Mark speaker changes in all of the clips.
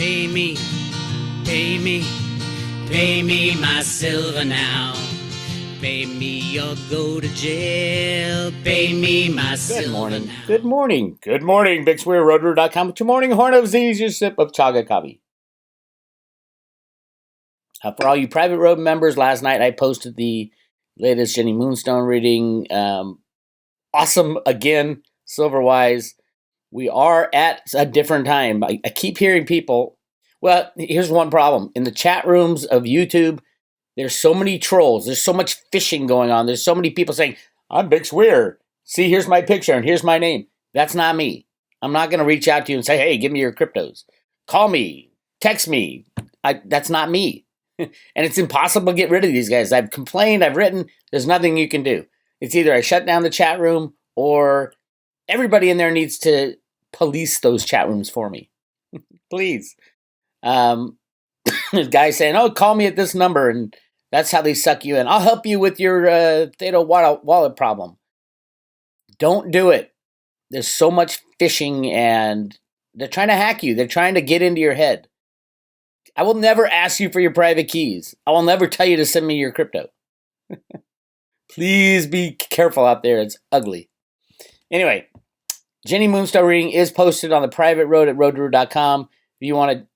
Speaker 1: Pay me, pay me, pay me my silver now. Pay me or go to jail. Pay me my silver now.
Speaker 2: Good morning. Good morning. Bix Weir, roadrunner.com with your morning horn of Z's, your sip of chaga coffee. For all you private road members, last night I posted the latest Jenny Moonstone reading. Awesome again, silver-wise. We are at a different time. I keep hearing people. Well, here's one problem. In the chat rooms of YouTube, there's so many trolls. There's so much phishing going on. There's so many people saying, I'm Bix Weir. See, here's my picture and here's my name. That's not me. I'm not going to reach out to you and say, hey, give me your cryptos. Call me. Text me. That's not me. And it's impossible to get rid of these guys. I've complained. I've written. There's nothing you can do. It's either I shut down the chat room or everybody in there needs to police those chat rooms for me. Please. There's guys saying, oh, call me at this number, and that's how they suck you in. I'll help you with your Theta wallet problem. Don't do it. There's so much phishing, and they're trying to hack you. They're trying to get into your head. I will never ask you for your private keys. I will never tell you to send me your crypto. Please be careful out there. It's ugly. Anyway, Jenny Moonstone reading is posted on the private road at roadrunner.com. If you want to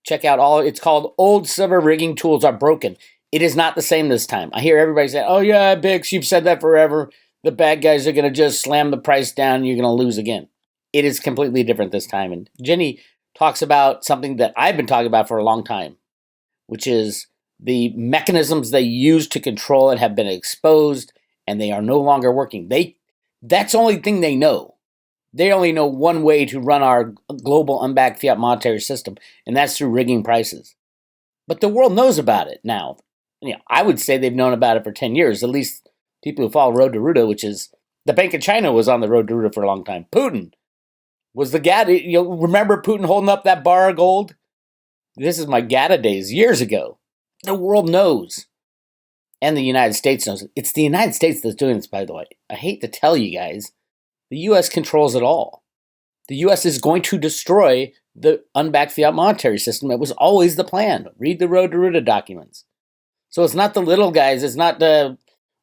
Speaker 2: check out it's called Old Silver Rigging Tools Are Broken. It is not the same this time. I hear everybody say, oh yeah, Bix, you've said that forever. The bad guys are going to just slam the price down and you're going to lose again. It is completely different this time. And Jenny talks about something that I've been talking about for a long time, which is the mechanisms they use to control it have been exposed and they are no longer working. That's the only thing they know. They only know one way to run our global unbacked fiat monetary system, and that's through rigging prices. But the world knows about it now. I would say they've known about it for 10 years, at least people who follow Road to Ruta, which is the Bank of China was on the Road to Ruta for a long time. Putin was the GATA. Remember Putin holding up that bar of gold? This is my GATA days, years ago. The world knows. And the United States knows. It's the United States that's doing this, by the way. I hate to tell you guys. The U.S. controls it all. The U.S. is going to destroy the unbacked fiat monetary system. It was always the plan. Read the Road to Ruta documents. So it's not the little guys. It's not the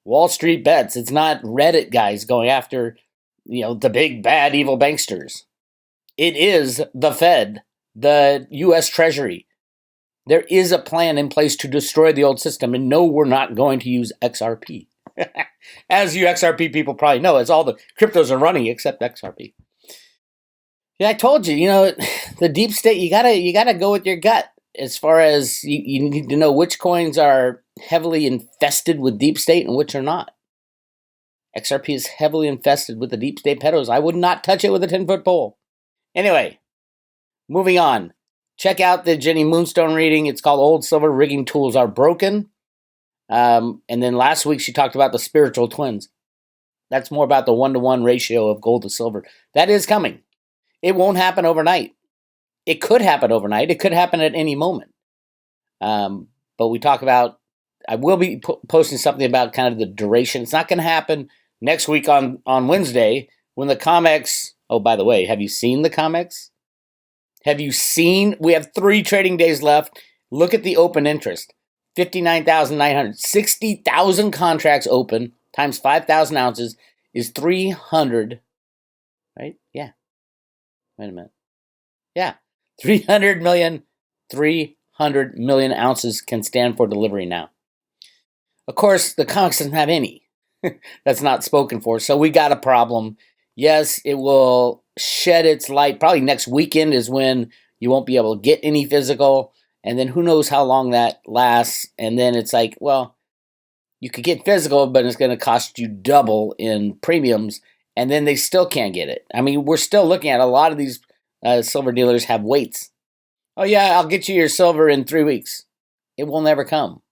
Speaker 2: Wall Street bets. It's not Reddit guys going after, the big, bad, evil banksters. It is the Fed, the U.S. Treasury. There is a plan in place to destroy the old system. And no, we're not going to use XRP. As you XRP people probably know, it's all the cryptos are running except XRP. Yeah, I told you, the deep state, you gotta go with your gut as far as you need to know which coins are heavily infested with deep state and which are not. XRP is heavily infested with the deep state pedos. I would not touch it with a 10-foot pole. Anyway, moving on. Check out the Jenny Moonstone reading. It's called Old Silver Rigging Tools Are Broken. And then last week she talked about the spiritual twins. That's more about the 1-to-1 ratio of gold to silver. That is coming. It won't happen overnight. It could happen overnight. It could happen at any moment. But we talk about, I will be posting something about kind of the duration. It's not going to happen next week on Wednesday when the COMEX, oh, by the way, have you seen the COMEX? We have 3 trading days left. Look at the open interest. 59,900. 60,000 contracts open times 5,000 ounces is 300, right? Yeah. Wait a minute. Yeah. 300 million ounces can stand for delivery now. Of course, the COMEX doesn't have any. That's not spoken for. So we got a problem. Yes, it will shed its light. Probably next weekend is when you won't be able to get any physical. And then who knows how long that lasts. And then it's like, well, you could get physical, but it's going to cost you double in premiums. And then they still can't get it. I mean, we're still looking at a lot of these silver dealers have waits. Oh, yeah, I'll get you your silver in 3 weeks. It will never come.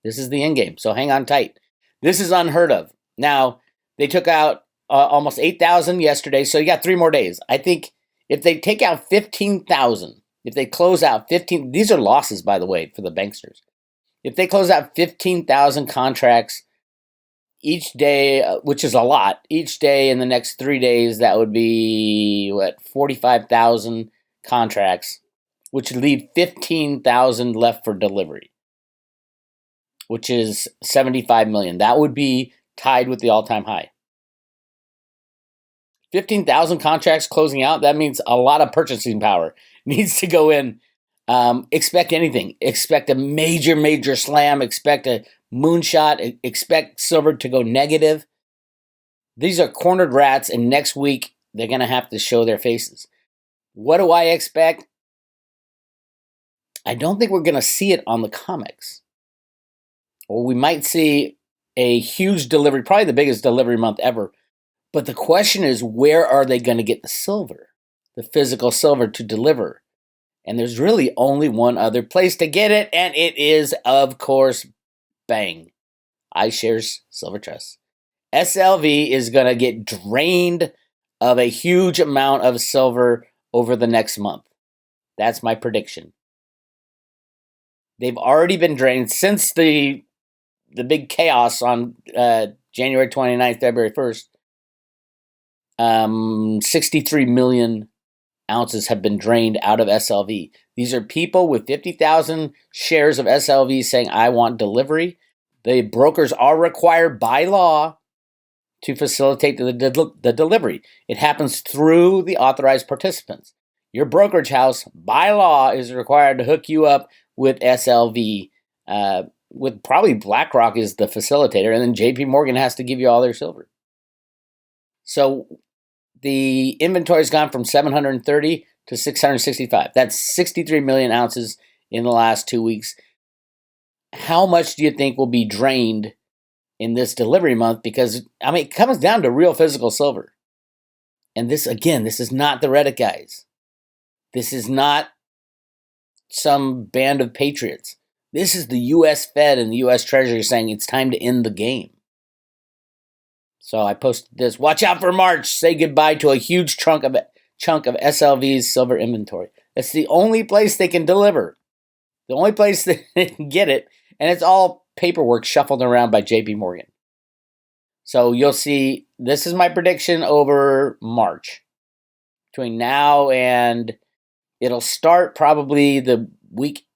Speaker 2: This is the end game. So hang on tight. This is unheard of. Now, they took out almost 8,000 yesterday. So you got 3 more days. I think if they take out 15,000, if they close out 15, these are losses, by the way, for the banksters. If they close out 15,000 contracts each day, which is a lot, each day in the next 3 days, that would be, 45,000 contracts. which would leave 15,000 left for delivery, which is 75 million. That would be tied with the all-time high. 15,000 contracts closing out. That means a lot of purchasing power needs to go in. Expect anything. Expect a major slam. Expect a moonshot. Expect silver to go negative. These are cornered rats, and next week they're going to have to show their faces. What do I expect? I don't think we're going to see it on the COMEX. Or we might see a huge delivery, probably the biggest delivery month ever. But the question is, where are they going to get the silver, the physical silver to deliver? And there's really only one other place to get it, and it is, of course, bang, iShares Silver Trust. SLV is going to get drained of a huge amount of silver over the next month. That's my prediction. They've already been drained since the big chaos on January 29th, February 1st. 63 million ounces have been drained out of SLV. These are people with 50,000 shares of SLV saying, I want delivery. The brokers are required by law to facilitate the delivery. It happens through the authorized participants. Your brokerage house, by law, is required to hook you up with SLV, with probably BlackRock is the facilitator, and then JP Morgan has to give you all their silver. So the inventory's gone from 730 to 665. That's 63 million ounces in the last 2 weeks. How much do you think will be drained in this delivery month? Because, I mean, it comes down to real physical silver. And this, again, this is not the Reddit guys. This is not some band of patriots. This is the U.S. Fed and the U.S. Treasury saying it's time to end the game. So I posted this. Watch out for March. Say goodbye to a huge chunk of SLV's silver inventory. It's the only place they can deliver. The only place they can get it. And it's all paperwork shuffled around by JP Morgan. So you'll see, this is my prediction over March. Between now and it'll start probably the week,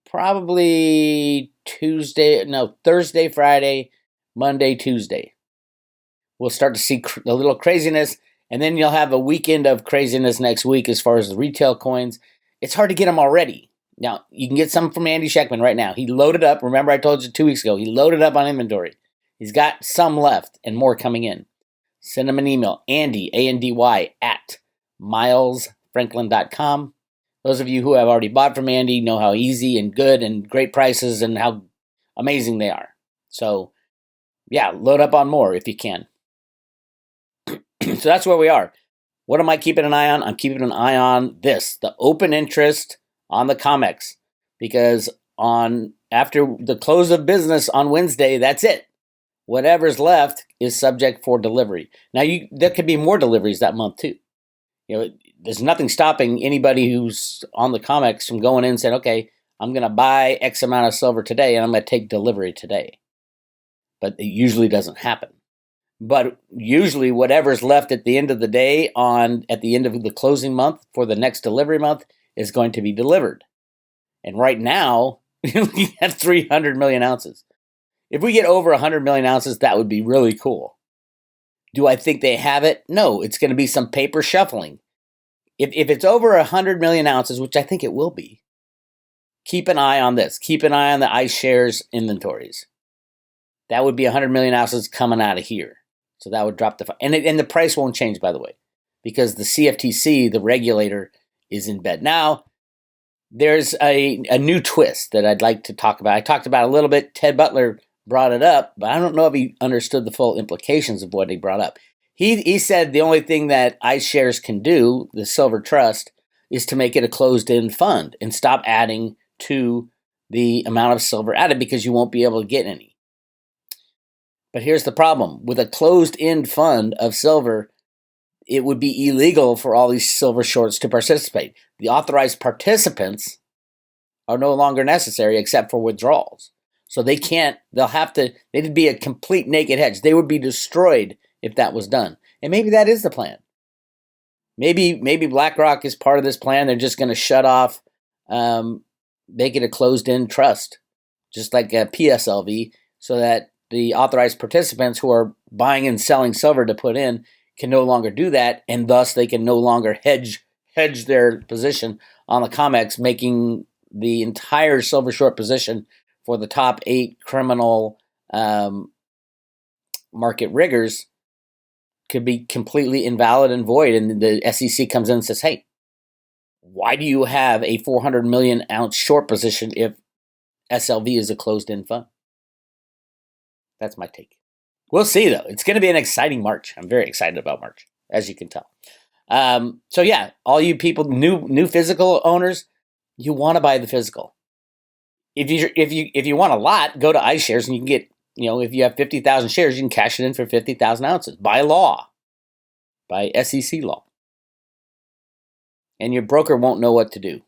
Speaker 2: probably Thursday, Friday, Monday, Tuesday. We'll start to see a little craziness, and then you'll have a weekend of craziness next week as far as the retail coins. It's hard to get them already. Now, you can get some from Andy Scheckman right now. He loaded up. Remember, I told you 2 weeks ago, he loaded up on inventory. He's got some left and more coming in. Send him an email, Andy, A-N-D-Y, at milesfranklin.com. Those of you who have already bought from Andy know how easy and good and great prices and how amazing they are. So, yeah, load up on more if you can. So that's where we are. What am I keeping an eye on? I'm keeping an eye on this, the open interest on the COMEX, because after the close of business on Wednesday, that's it. Whatever's left is subject for delivery. Now, there could be more deliveries that month too. There's nothing stopping anybody who's on the COMEX from going in and saying, okay, I'm going to buy X amount of silver today and I'm going to take delivery today. But it usually doesn't happen. But usually whatever's left at the end of the day at the end of the closing month for the next delivery month is going to be delivered. And right now, we have 300 million ounces. If we get over 100 million ounces, that would be really cool. Do I think they have it? No, it's going to be some paper shuffling. If it's over 100 million ounces, which I think it will be, keep an eye on this. Keep an eye on the iShares inventories. That would be 100 million ounces coming out of here. So that would drop and the price won't change, by the way, because the CFTC, the regulator, is in bed. Now, there's a new twist that I'd like to talk about. I talked about it a little bit. Ted Butler brought it up, but I don't know if he understood the full implications of what he brought up. He said the only thing that iShares can do, the Silver Trust, is to make it a closed-end fund and stop adding to the amount of silver added because you won't be able to get any. But here's the problem. With a closed-end fund of silver, it would be illegal for all these silver shorts to participate. The authorized participants are no longer necessary except for withdrawals. So they'd be a complete naked hedge. They would be destroyed if that was done. And maybe that is the plan. Maybe BlackRock is part of this plan. They're just going to shut off, make it a closed-in trust, just like a PSLV, so that the authorized participants who are buying and selling silver to put in can no longer do that, and thus they can no longer hedge their position on the COMEX, making the entire silver short position for the top 8 criminal market riggers could be completely invalid and void. And the SEC comes in and says, hey, why do you have a 400 million ounce short position if SLV is a closed-in fund? That's my take. We'll see, though. It's going to be an exciting March. I'm very excited about March, as you can tell. So yeah, all you people, new physical owners, you want to buy the physical. If you want a lot, go to iShares and you can get, if you have 50,000 shares, you can cash it in for 50,000 ounces by law, by SEC law. And your broker won't know what to do.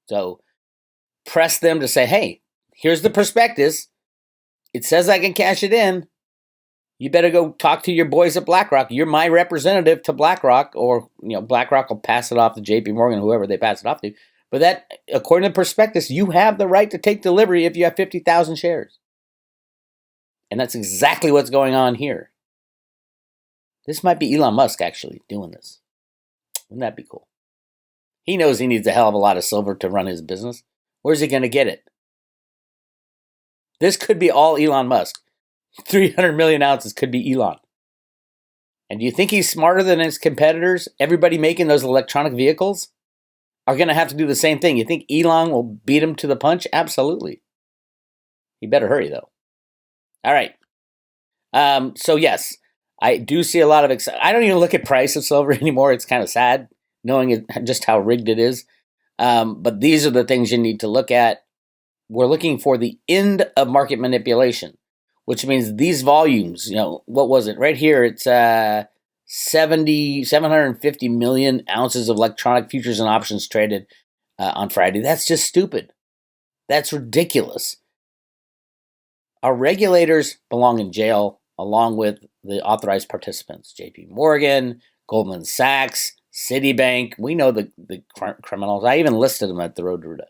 Speaker 2: So press them to say, hey, here's the prospectus. It says I can cash it in. You better go talk to your boys at BlackRock. You're my representative to BlackRock, or BlackRock will pass it off to JP Morgan, whoever they pass it off to. But that, according to the prospectus, you have the right to take delivery if you have 50,000 shares. And that's exactly what's going on here. This might be Elon Musk actually doing this. Wouldn't that be cool? He knows he needs a hell of a lot of silver to run his business. Where's he going to get it? This could be all Elon Musk. 300 million ounces could be Elon. And do you think he's smarter than his competitors? Everybody making those electronic vehicles are going to have to do the same thing. You think Elon will beat him to the punch? Absolutely. He better hurry, though. All right. So, yes, I do see a lot of excitement. I don't even look at price of silver anymore. It's kind of sad knowing just how rigged it is. But these are the things you need to look at. We're looking for the end of market manipulation, which means these volumes, what was it? Right here, it's 750 million ounces of electronic futures and options traded on Friday. That's just stupid. That's ridiculous. Our regulators belong in jail along with the authorized participants. JP Morgan, Goldman Sachs, Citibank. We know the criminals. I even listed them at the Road to Ruta.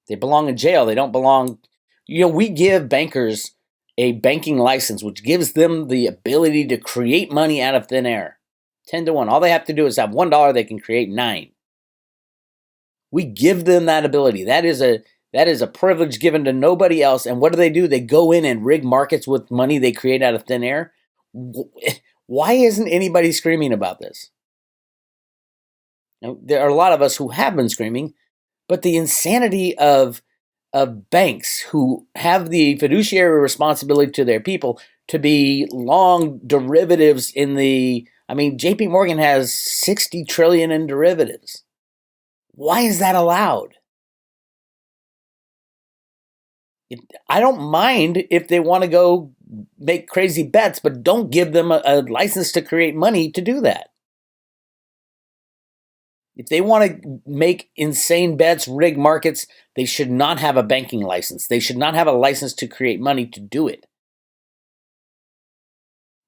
Speaker 2: They belong in jail. They don't belong. We give bankers a banking license, which gives them the ability to create money out of thin air. 10 to 1. All they have to do is have $1, they can create 9. We give them that ability. That is a privilege given to nobody else. And what do? They go in and rig markets with money they create out of thin air. Why isn't anybody screaming about this? There are a lot of us who have been screaming, but the insanity of banks who have the fiduciary responsibility to their people to be long derivatives JP Morgan has 60 trillion in derivatives. Why is that allowed? I don't mind if they want to go make crazy bets, but don't give them a license to create money to do that. If they want to make insane bets, rig markets, they should not have a banking license. They should not have a license to create money to do it.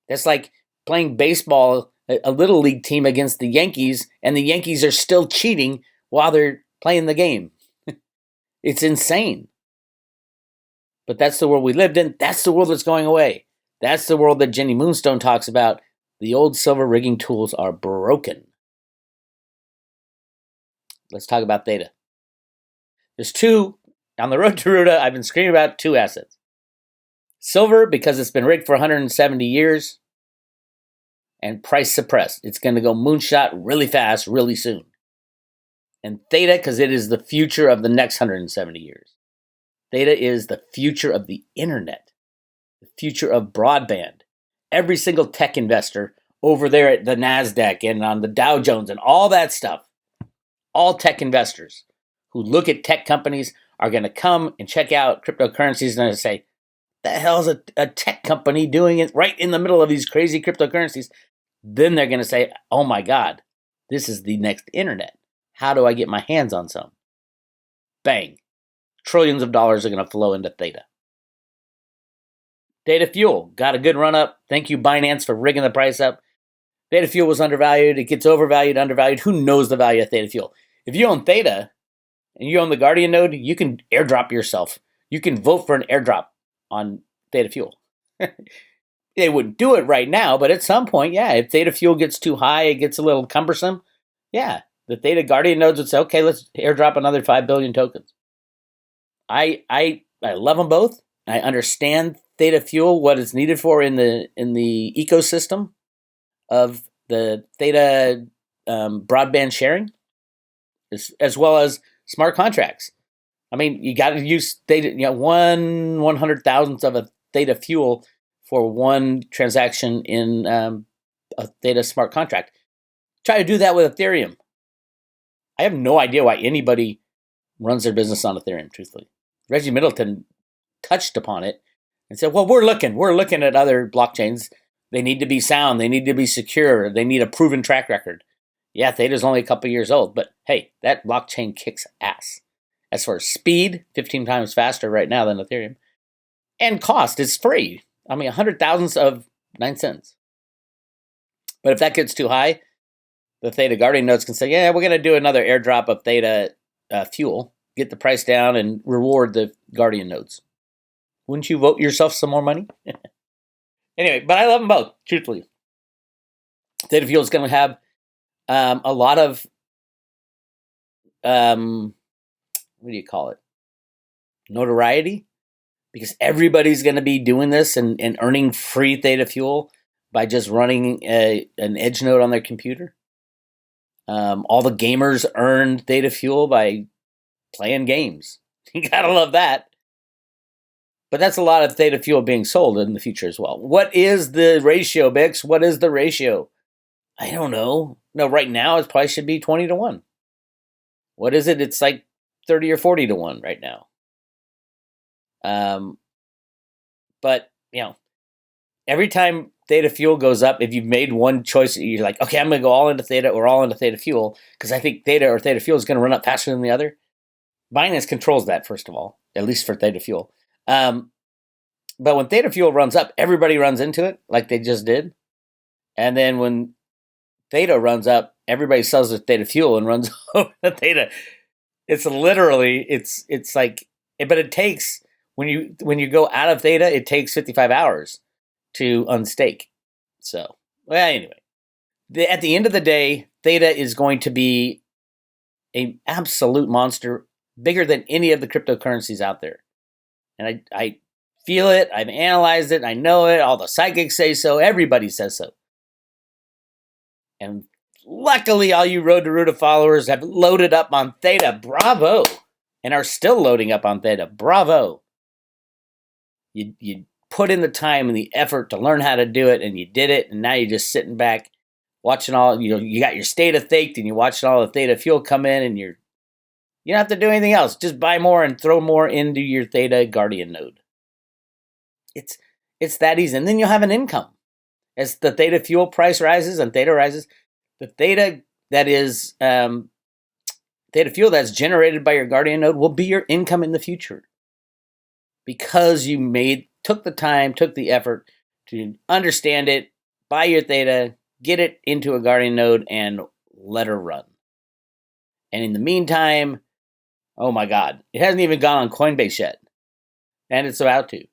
Speaker 2: That's like playing baseball, a little league team against the Yankees, and the Yankees are still cheating while they're playing the game. It's insane. But that's the world we lived in. That's the world that's going away. That's the world that Jenny Moonstone talks about. The old silver rigging tools are broken. Let's talk about Theta. There's two. On the Road to Ruta, I've been screaming about 2 assets. Silver, because it's been rigged for 170 years, and price suppressed. It's going to go moonshot really fast, really soon. And Theta, because it is the future of the next 170 years. Theta is the future of the internet, the future of broadband. Every single tech investor over there at the NASDAQ and on the Dow Jones and all that stuff, all tech investors who look at tech companies are going to come and check out cryptocurrencies and say, the hell is a tech company doing it right in the middle of these crazy cryptocurrencies? Then they're going to say, oh my God, this is the next internet. How do I get my hands on some? Bang. Trillions of dollars are going to flow into Theta. Theta Fuel got a good run up. Thank you, Binance, for rigging the price up. Theta Fuel was undervalued. It gets overvalued, undervalued. Who knows the value of Theta Fuel? If you own Theta and you own the Guardian node, you can airdrop yourself. You can vote for an airdrop on Theta Fuel. They wouldn't do it right now, but at some point, yeah, if Theta Fuel gets too high, it gets a little cumbersome, yeah, the Theta Guardian nodes would say, okay, let's airdrop another 5 billion tokens. I love them both. I understand Theta Fuel, what it's needed for in the ecosystem of the Theta broadband sharing, as well as smart contracts. I mean, you got to use Theta, 1/100,000th of a Theta Fuel for one transaction in a Theta smart contract. Try to do that with Ethereum. I have no idea why anybody runs their business on Ethereum, truthfully. Reggie Middleton touched upon it and said, well, we're looking at other blockchains. They need to be sound. They need to be secure. They need a proven track record. Yeah, Theta's only a couple years old, but hey, that blockchain kicks ass. As for speed, 15 times faster right now than Ethereum. And cost, it's free. I mean, 100,000ths of 9 cents. But if that gets too high, the Theta Guardian nodes can say, yeah, we're going to do another airdrop of Theta Fuel, get the price down, and reward the Guardian nodes. Wouldn't you vote yourself some more money? Anyway, but I love them both, truthfully. Theta Fuel is going to have a lot of, what do you call it? Notoriety. Because everybody's going to be doing this and earning free Theta Fuel by just running an edge node on their computer. All the gamers earn Theta Fuel by playing games. You gotta love that. But that's a lot of Theta Fuel being sold in the future as well. What is the ratio, Bix? What is the ratio? I don't know. No, right now it probably should be 20 to 1. What is it? It's like 30 or 40 to 1 right now. But every time Theta Fuel goes up, if you've made one choice, you're like, okay, I'm going to go all into Theta or all into Theta Fuel because I think Theta or Theta Fuel is going to run up faster than the other. Binance controls that, first of all, at least for Theta Fuel. But when Theta Fuel runs up, everybody runs into it like they just did. And then when Theta runs up, everybody sells their Theta Fuel and runs over to Theta. It's literally, it's like, but it takes, when you go out of Theta, it takes 55 hours to unstake. So, well, anyway, at the end of the day, Theta is going to be an absolute monster, bigger than any of the cryptocurrencies out there. And I feel it, I've analyzed it, I know it, all the psychics say so, everybody says so. And luckily, all you Road to Ruta followers have loaded up on Theta, bravo, and are still loading up on Theta, bravo. You put in the time and the effort to learn how to do it, and you did it, and now you're just sitting back watching all, you got your state of Theta, and you're watching all the Theta Fuel come in, and you don't have to do anything else. Just buy more and throw more into your Theta Guardian node. It's that easy. And then you'll have an income. As the Theta Fuel price rises and Theta rises, the Theta that is Theta Fuel that's generated by your Guardian node will be your income in the future. Because you took the time, took the effort to understand it, buy your Theta, get it into a Guardian node, and let her run. And in the meantime, oh my God, it hasn't even gone on Coinbase yet. And it's about to.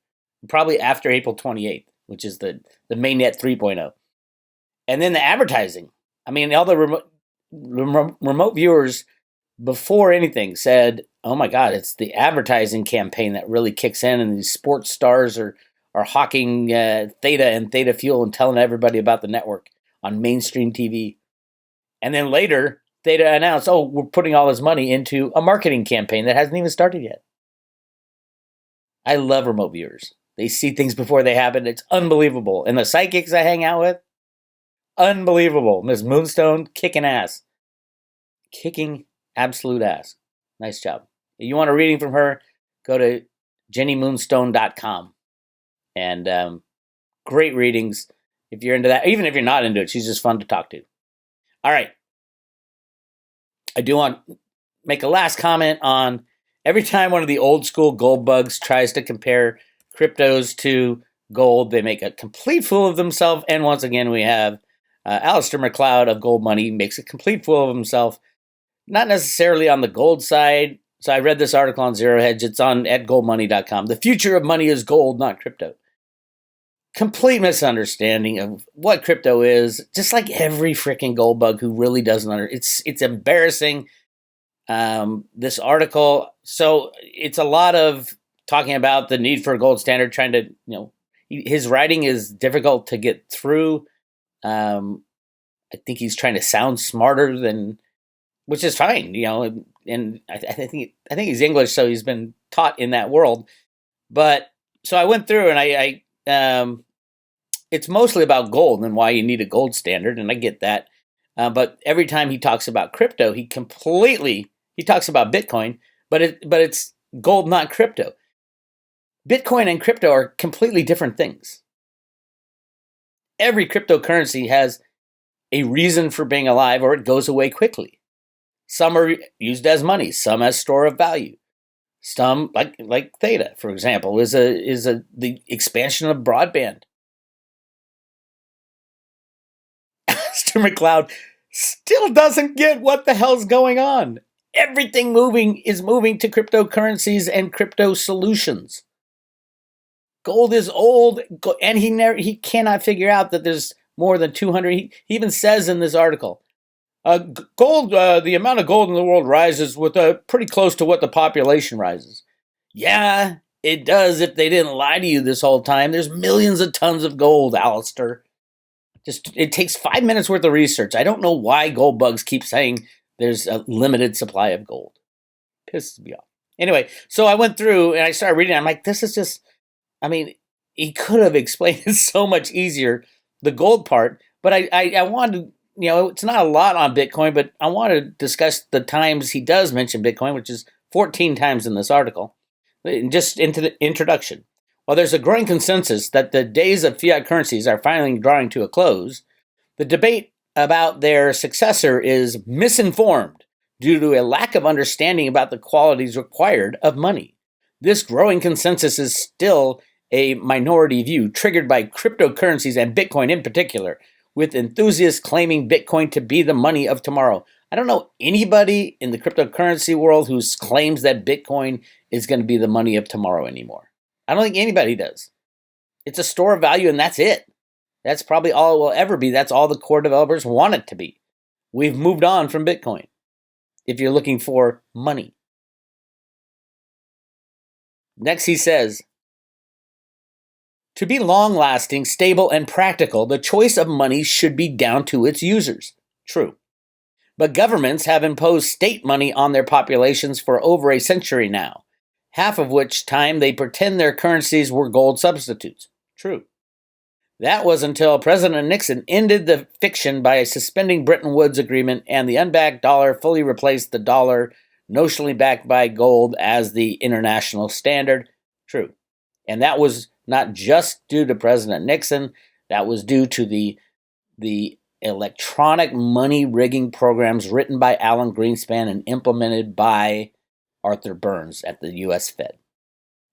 Speaker 2: Probably after April 28th, which is the mainnet 3.0. And then the advertising. I mean, all the remote viewers before anything said, oh my God, it's the advertising campaign that really kicks in, and these sports stars are hawking Theta and Theta Fuel and telling everybody about the network on mainstream TV. And then later, Theta announced, oh, we're putting all this money into a marketing campaign that hasn't even started yet. I love remote viewers. They see things before they happen. It's unbelievable. And the psychics I hang out with, unbelievable. Ms. Moonstone, kicking ass. Kicking absolute ass. Nice job. If you want a reading from her, go to jennymoonstone.com. And great readings if you're into that. Even if you're not into it, she's just fun to talk to. All right. I do want to make a last comment on every time one of the old school gold bugs tries to compare cryptos to gold, they make a complete fool of themselves. And once again, we have Alistair McLeod of Gold Money makes a complete fool of himself, not necessarily on the gold side. So I read this article on Zero Hedge. It's on at goldmoney.com. The future of money is gold, not crypto. Complete misunderstanding of what crypto is, just like every freaking gold bug who really doesn't it's embarrassing. This article, so it's a lot of talking about the need for a gold standard, trying to, his writing is difficult to get through. I think he's trying to sound smarter than, which is fine, and I think he's English, so he's been taught in that world. But so I went through and I it's mostly about gold and why you need a gold standard, and I get that. But every time he talks about crypto, he talks about Bitcoin, but it's gold, not crypto. Bitcoin and crypto are completely different things. Every cryptocurrency has a reason for being alive, or it goes away quickly. Some are used as money, some as store of value. Some, like Theta, for example, is the expansion of broadband. Mr. McLeod still doesn't get what the hell's going on. Everything is moving to cryptocurrencies and crypto solutions. Gold is old, and he cannot figure out that there's more than 200. He even says in this article, gold, the amount of gold in the world rises with pretty close to what the population rises. Yeah, it does if they didn't lie to you this whole time. There's millions of tons of gold, Alistair. It takes 5 minutes worth of research. I don't know why gold bugs keep saying there's a limited supply of gold. Pisses me off. Anyway, so I went through and I started reading. I'm like, this is just, he could have explained it so much easier, the gold part. But I wanted to, it's not a lot on Bitcoin, but I want to discuss the times he does mention Bitcoin, which is 14 times in this article. Just into the introduction. While there's a growing consensus that the days of fiat currencies are finally drawing to a close, the debate about their successor is misinformed due to a lack of understanding about the qualities required of money. This growing consensus is still a minority view triggered by cryptocurrencies and Bitcoin in particular, with enthusiasts claiming Bitcoin to be the money of tomorrow. I don't know anybody in the cryptocurrency world who claims that Bitcoin is going to be the money of tomorrow anymore. I don't think anybody does. It's a store of value, and that's it. That's probably all it will ever be. That's all the core developers want it to be. We've moved on from Bitcoin, if you're looking for money. Next, he says, to be long-lasting, stable, and practical, the choice of money should be down to its users. True. But governments have imposed state money on their populations for over a century now, half of which time they pretend their currencies were gold substitutes. True. That was until President Nixon ended the fiction by suspending Bretton Woods Agreement, and the unbacked dollar fully replaced the dollar notionally backed by gold as the international standard. True. And that was not just due to President Nixon. That was due to the electronic money rigging programs written by Alan Greenspan and implemented by Arthur Burns at the U.S. Fed.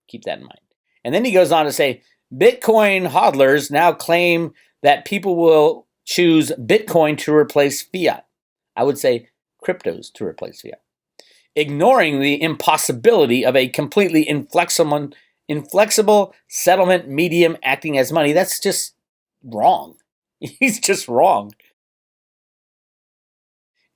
Speaker 2: Keep that in mind. And then he goes on to say, Bitcoin hodlers now claim that people will choose Bitcoin to replace fiat. I would say cryptos to replace fiat. Ignoring the impossibility of a completely inflexible settlement medium acting as money. That's just wrong. He's just wrong.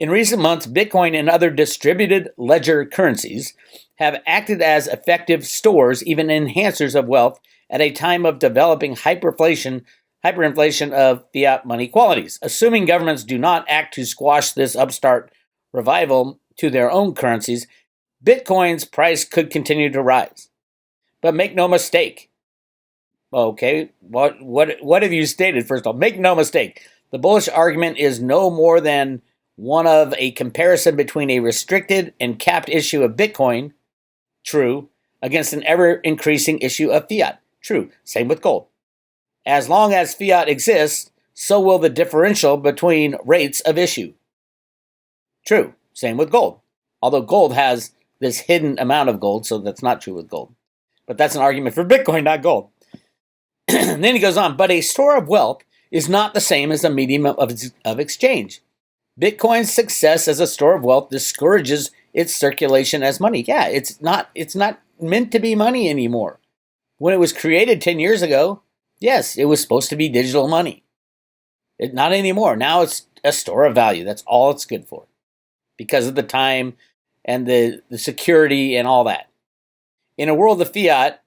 Speaker 2: In recent months, Bitcoin and other distributed ledger currencies have acted as effective stores, even enhancers of wealth, at a time of developing hyperinflation of fiat money qualities. Assuming governments do not act to squash this upstart revival to their own currencies, Bitcoin's price could continue to rise. But make no mistake. Okay, what have you stated? First of all, make no mistake. The bullish argument is no more than one of a comparison between a restricted and capped issue of Bitcoin, true, against an ever-increasing issue of fiat, true. Same with gold. As long as fiat exists, so will the differential between rates of issue. True. Same with gold. Although gold has this hidden amount of gold, so that's not true with gold. But that's an argument for Bitcoin, not gold. And then he goes on, but a store of wealth is not the same as a medium of exchange. Bitcoin's success as a store of wealth discourages its circulation as money. Yeah, it's not meant to be money anymore. When it was created 10 years ago, yes, it was supposed to be digital money. Not anymore. Now it's a store of value. That's all it's good for, because of the time and the security and all that. In a world of fiat,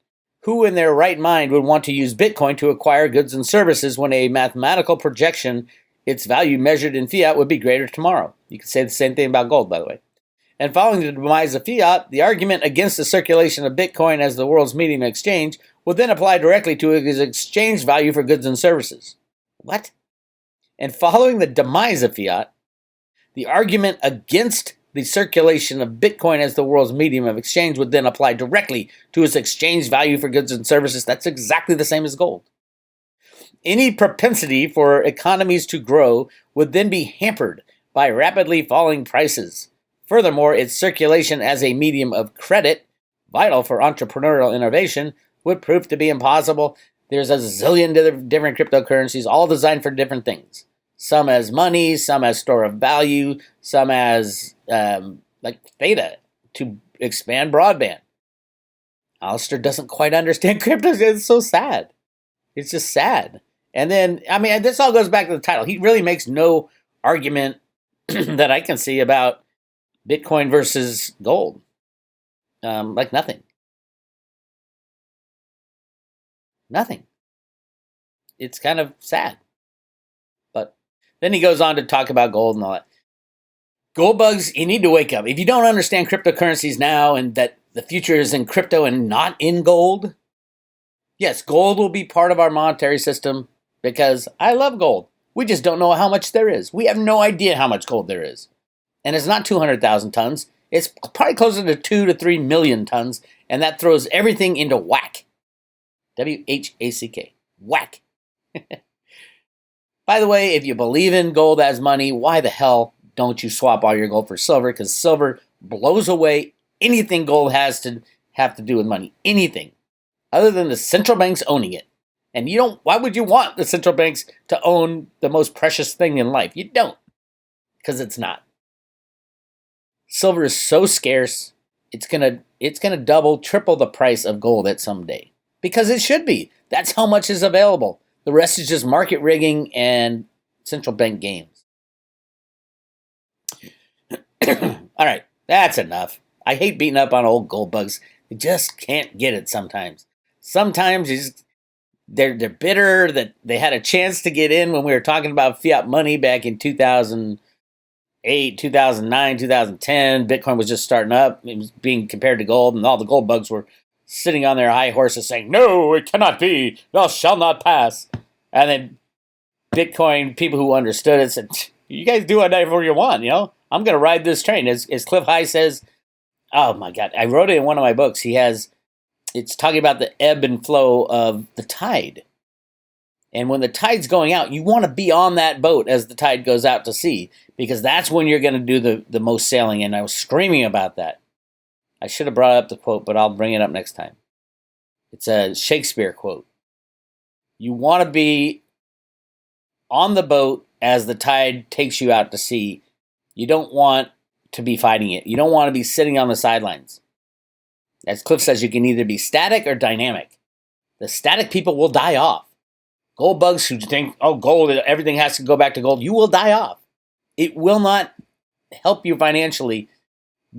Speaker 2: who in their right mind would want to use Bitcoin to acquire goods and services when a mathematical projection, its value measured in fiat, would be greater tomorrow? You could say the same thing about gold, by the way. And following the demise of fiat, the argument against the circulation of Bitcoin as the world's medium of exchange would then apply directly to its exchange value for goods and services. What? And following the demise of fiat, the argument against the circulation of Bitcoin as the world's medium of exchange would then apply directly to its exchange value for goods and services. That's exactly the same as gold. Any propensity for economies to grow would then be hampered by rapidly falling prices. Furthermore, its circulation as a medium of credit, vital for entrepreneurial innovation, would prove to be impossible. There's a zillion different cryptocurrencies, all designed for different things. Some as money, some as store of value, some as like Theta to expand broadband. Alistair doesn't quite understand crypto. It's so sad. It's just sad. And then, I mean, this all goes back to the title. He really makes no argument that I can see about Bitcoin versus gold. Like nothing. Nothing. It's kind of sad. But then he goes on to talk about gold and all that. Gold bugs, you need to wake up. If you don't understand cryptocurrencies now and that the future is in crypto and not in gold, yes, gold will be part of our monetary system because I love gold. We just don't know how much there is. We have no idea how much gold there is. And it's not 200,000 tons. It's probably closer to 2 to 3 million tons, and that throws everything into whack. W-H-A-C-K. Whack. By the way, if you believe in gold as money, why the hell don't you swap all your gold for silver? Because silver blows away anything gold has to have to do with money. Anything. Other than the central banks owning it. And you don't, why would you want the central banks to own the most precious thing in life? You don't. Because it's not. Silver is so scarce, it's gonna double, triple the price of gold at some day. Because it should be. That's how much is available. The rest is just market rigging and central bank games. All right, that's enough. I hate beating up on old gold bugs. You just can't get it sometimes. Sometimes they're bitter that they had a chance to get in when we were talking about fiat money back in 2008, 2009, 2010. Bitcoin was just starting up. It was being compared to gold, and all the gold bugs were sitting on their high horses saying, no, it cannot be. Thou shalt not pass. And then Bitcoin, people who understood it said, you guys do whatever you want, you know? I'm going to ride this train. As Cliff High says, oh my God, I wrote it in one of my books. It's talking about the ebb and flow of the tide. And when the tide's going out, you want to be on that boat as the tide goes out to sea, because that's when you're going to do the most sailing. And I was screaming about that. I should have brought up the quote, but I'll bring it up next time. It's a Shakespeare quote. You want to be on the boat as the tide takes you out to sea. You don't want to be fighting it. You don't want to be sitting on the sidelines. As Cliff says, you can either be static or dynamic. The static people will die off. Gold bugs who think, oh, gold, everything has to go back to gold, you will die off. It will not help you financially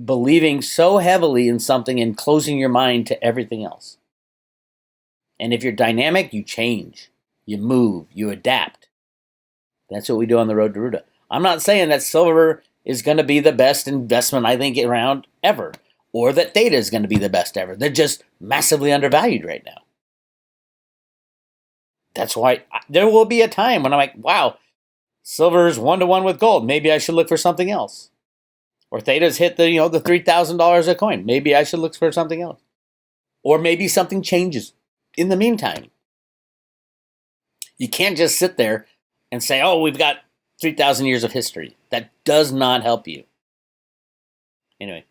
Speaker 2: believing so heavily in something and closing your mind to everything else. And if you're dynamic, you change, you move, you adapt. That's what we do on the road to Ruta. I'm not saying that silver is going to be the best investment I think around ever, or that Theta is going to be the best ever. They're just massively undervalued right now. That's why there will be a time when I'm like, wow, silver is 1-to-1 with gold. Maybe I should look for something else. Or Theta's hit the $3,000 a coin. Maybe I should look for something else. Or maybe something changes in the meantime. You can't just sit there and say, oh, we've got 3,000 years of history. That does not help you. Anyway,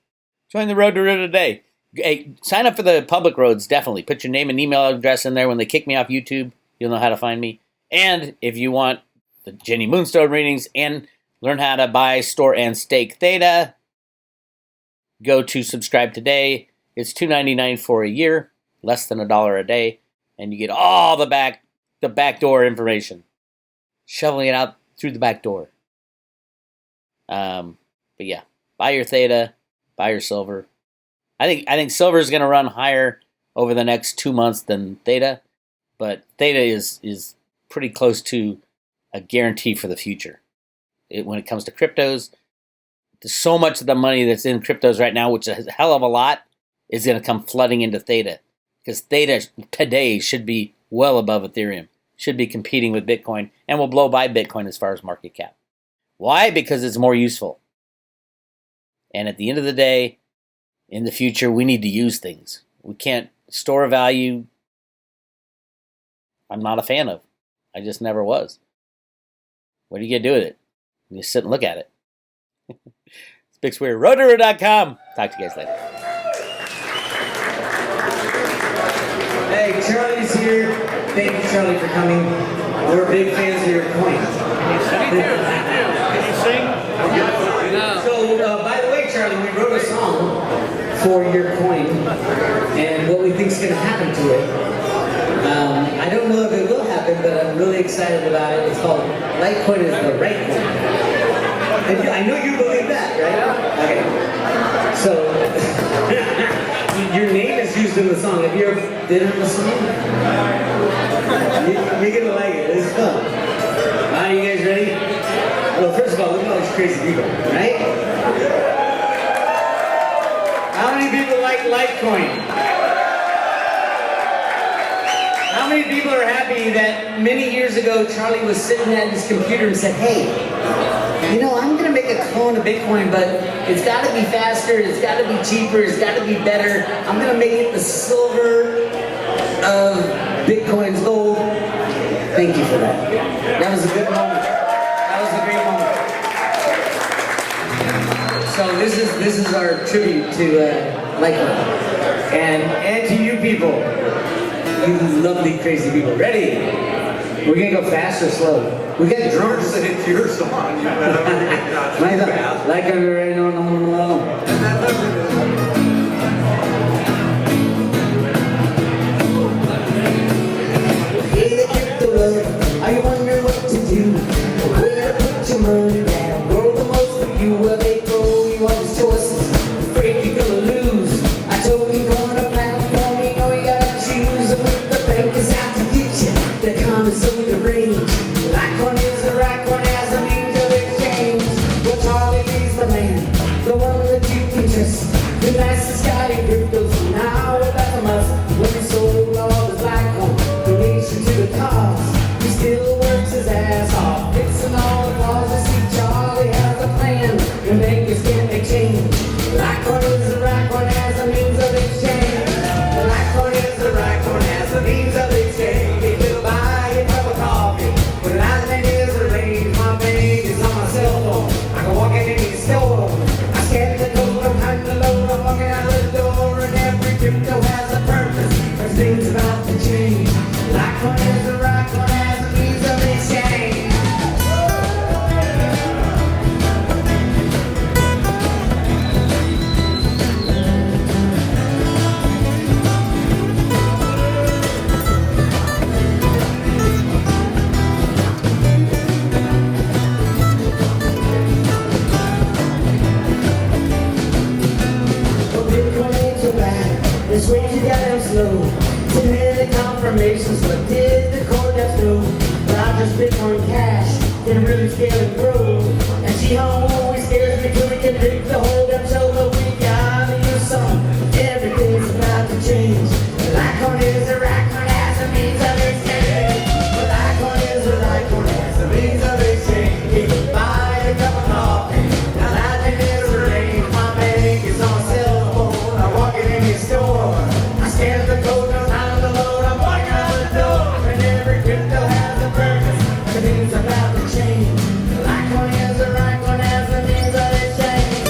Speaker 2: join the Road to Ruta today. Hey, sign up for the public roads, definitely. Put your name and email address in there. When they kick me off YouTube, you'll know how to find me. And if you want the Jenny Moonstone readings and learn how to buy, store, and stake Theta, go to subscribe today. It's $2.99 for a year, less than $1 a day, and you get all the backdoor information, shoveling it out through the back door. But yeah, buy your Theta, buy your silver. I think silver is going to run higher over the next 2 months than Theta, but Theta is pretty close to a guarantee for the future. When it comes to cryptos, there's so much of the money that's in cryptos right now, which is a hell of a lot, is going to come flooding into Theta. Because Theta today should be well above Ethereum, should be competing with Bitcoin, and will blow by Bitcoin as far as market cap. Why? Because it's more useful. And at the end of the day, in the future, we need to use things. We can't store value. I'm not a fan of. I just never was. What are you going to do with it? You sit and look at it. It's Bix Weir, roadtoroad.com. Talk to you guys later.
Speaker 3: Hey, Charlie's here. Thank you, Charlie, for coming. We're big fans of your coin.
Speaker 2: Can you sing?
Speaker 1: No.
Speaker 3: So, by the way, Charlie, we wrote a song for your coin and what we think is going to happen to it. I don't know if it will happen, but I'm really excited about it. It's called Litecoin is the Right Coin. And I know you believe that, right? Okay. So, your name is used in the song. Have you ever been in the song? You're going to like it. It's fun. Are you guys ready? Well, first of all, look at all these crazy people, right? How many people like Litecoin? How many people are happy that many years ago Charlie was sitting at his computer and said, hey, you know, I'm going to make a clone of Bitcoin, but it's got to be faster, it's got to be cheaper, it's got to be better. I'm going to make it the silver of Bitcoin's gold. Thank you for that. That was a good moment. That was a great moment. So this is our tribute to Litecoin. And to you people. You lovely, crazy people. Ready? We're going to go fast or slow? We got drums.
Speaker 4: It's your song.
Speaker 3: Like I'm ready, no. Hey, crypto love, are you wondering what to do? Where to put your money down? Grow the most for you, where they grow. You want these choices, afraid you're going to lose. I told you, gonna platform, you know you gotta choose. The bank is out to get you, the comments over the range. Litecoin is the right one as a means of exchange. Well, Charlie is the man, the one that you can trust. The nicest guy in cryptos, now that's a must. When he sold all his Litecoin, donation to the cause. He still works his ass off, fixing all the flaws. I see Charlie has a plan, and bankers can't exchange. Litecoin is the right one as a means of exchange. Litecoin is the right one as a means of exchange. If you'll buy a cup of coffee, when Lightning is arranged, my bank is on my cell phone. I can walk in any store. I scan the code, I'm hunting the load, I'm walking out the door, and every crypto has a purpose. There's things about to change. Litecoin is the right one as a means of exchange. This way you got them slow. Too many confirmations, but did the core depth know? Roger's Bitcoin Cash can really scale and grow. And she always scares me till we can pick the hold up. So but we gotta use some. Everything's about to change. Litecoin is a right one as a means of exchange. Litecoin is a right one as a means of exchange. You can buy a cup of coffee. Now Lightning is arranged. My bank is on cell phone. I'm walking in your store. I scan the code, I'm out the load. I'm walking out the door. And every crypto has a purpose. Everything's about to change. Litecoin is the right one as a means of exchange.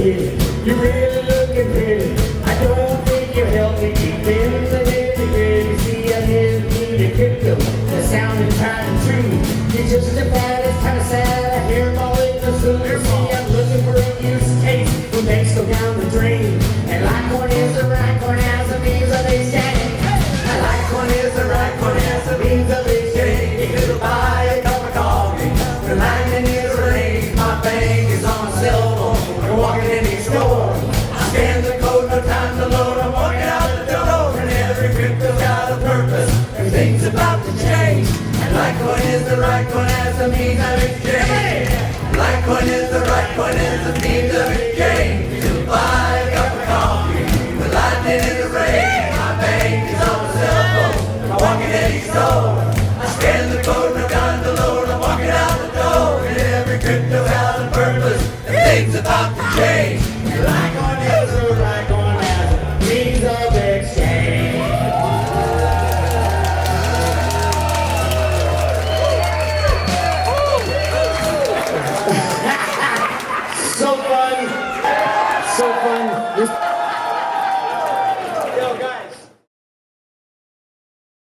Speaker 3: kitty. You're really looking pretty. I don't think you're healthy. Deep in the nitty gritty. See, I'm here to be the crypto. That sounded kind of true. You're just a bad, it's kind of sad. I hear them all in the zoo. See, I'm looking for a use case when banks go down the drain. And like one is the right one has the means of exchange. And like one is the right one has the means of exchange. You could buy a cup of coffee. The lightning is rain. My bank is on my cell phone. You're walking in the store. I scan the code, no time to load. I'm walking out the door. And every crypto's got a purpose. Everything's about to change. And like one is the right one has the means of exchange. Like one is the right one has the means of exchange. You buy a cup of coffee. The lightning in the rain. My bank is on my cell phone. I'm walking in the store. I scan the code, no time to load. I'm walking out the door. And every crypto has a purpose. Everything's about to change. Like one is the right one has the means of exchange. So fun. So fun.